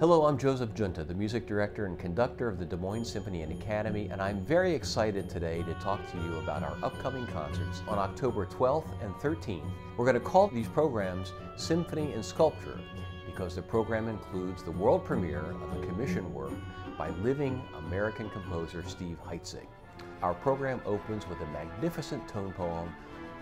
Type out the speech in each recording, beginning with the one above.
Hello, I'm Joseph Giunta, the music director and conductor of the Des Moines Symphony and Academy, and I'm very excited today to talk to you about our upcoming concerts on October 12th and 13th. We're going to call these programs Symphony and Sculpture because the program includes the world premiere of a commissioned work by living American composer Steve HEITZEG. Our program opens with a magnificent tone poem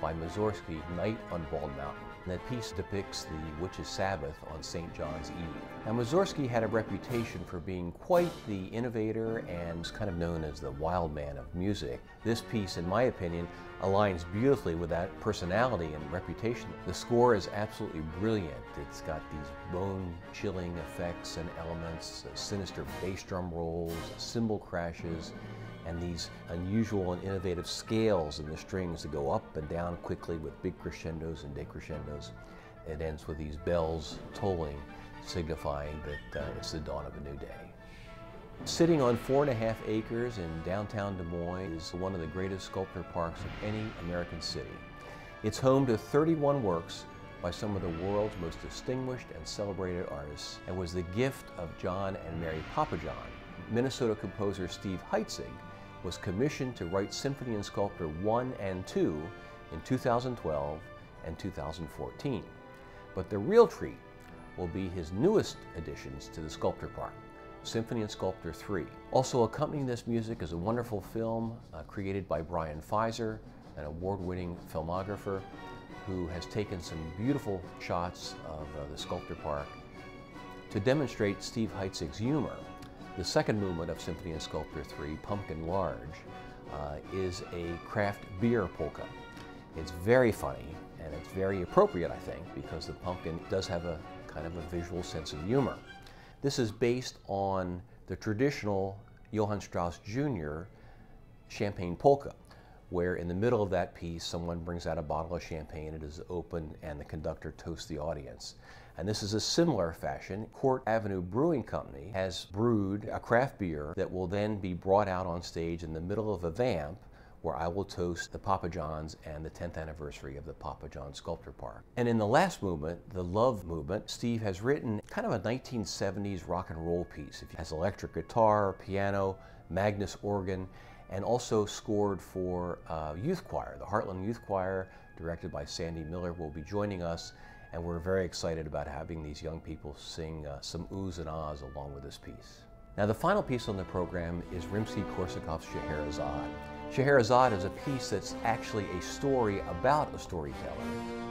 by Mussorgsky, Night on Bald Mountain. And that piece depicts the witch's Sabbath on St. John's Eve. Now, Mussorgsky had a reputation for being quite the innovator and was kind of known as the wild man of music. This piece, in my opinion, aligns beautifully with that personality and reputation. The score is absolutely brilliant. It's got these bone-chilling effects and elements, sinister bass drum rolls, cymbal crashes, and these unusual and innovative scales in the strings that go up and down quickly with big crescendos and decrescendos. It ends with these bells tolling, signifying that it's the dawn of a new day. Sitting on 4.5 acres in downtown Des Moines is one of the greatest sculpture parks of any American city. It's home to 31 works by some of the world's most distinguished and celebrated artists, and was the gift of John and Mary Papajohn. Minnesota composer Steve HEITZEG was commissioned to write Symphony and Sculpture 1 and 2 in 2012 and 2014. But the real treat will be his newest additions to the sculpture park, Symphony and Sculpture 3. Also accompanying this music is a wonderful film created by Brian Fizer, an award-winning filmographer who has taken some beautiful shots of the sculpture park to demonstrate Steve HEITZEG's humor. The second movement of Symphony and Sculpture 3, Pumpkin Large, is a craft beer polka. It's very funny and it's very appropriate, I think, because the pumpkin does have a kind of a visual sense of humor. This is based on the traditional Johann Strauss Jr. champagne polka, where in the middle of that piece someone brings out a bottle of champagne, it is opened, and the conductor toasts the audience. And this is a similar fashion. Court Avenue Brewing Company has brewed a craft beer that will then be brought out on stage in the middle of a vamp where I will toast the Papajohns and the 10th anniversary of the Papajohn Sculpture Park. And in the last movement, the Love Movement, Steve has written kind of a 1970s rock and roll piece. It has electric guitar, piano, Magnus organ, and also scored for youth choir. The Heartland Youth Choir, directed by Sandy Miller, will be joining us, and we're very excited about having these young people sing some oohs and ahs along with this piece. Now, the final piece on the program is Rimsky-Korsakov's Scheherazade. Scheherazade is a piece that's actually a story about a storyteller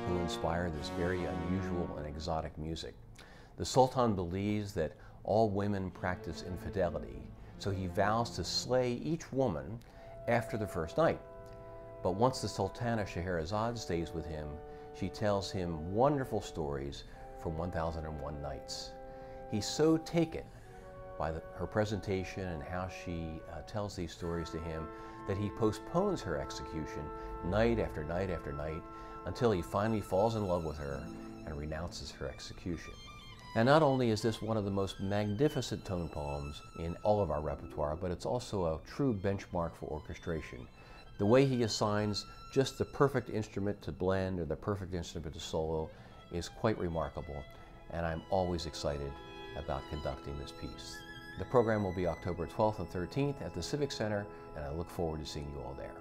who inspired this very unusual and exotic music. The Sultan believes that all women practice infidelity, so he vows to slay each woman after the first night. But once the Sultana Scheherazade stays with him, she tells him wonderful stories from 1001 Nights. He's so taken by her presentation and how she tells these stories to him that he postpones her execution night after night after night until he finally falls in love with her and renounces her execution. Now, not only is this one of the most magnificent tone poems in all of our repertoire, but it's also a true benchmark for orchestration. The way he assigns just the perfect instrument to blend or the perfect instrument to solo is quite remarkable, and I'm always excited about conducting this piece. The program will be October 12th and 13th at the Civic Center, and I look forward to seeing you all there.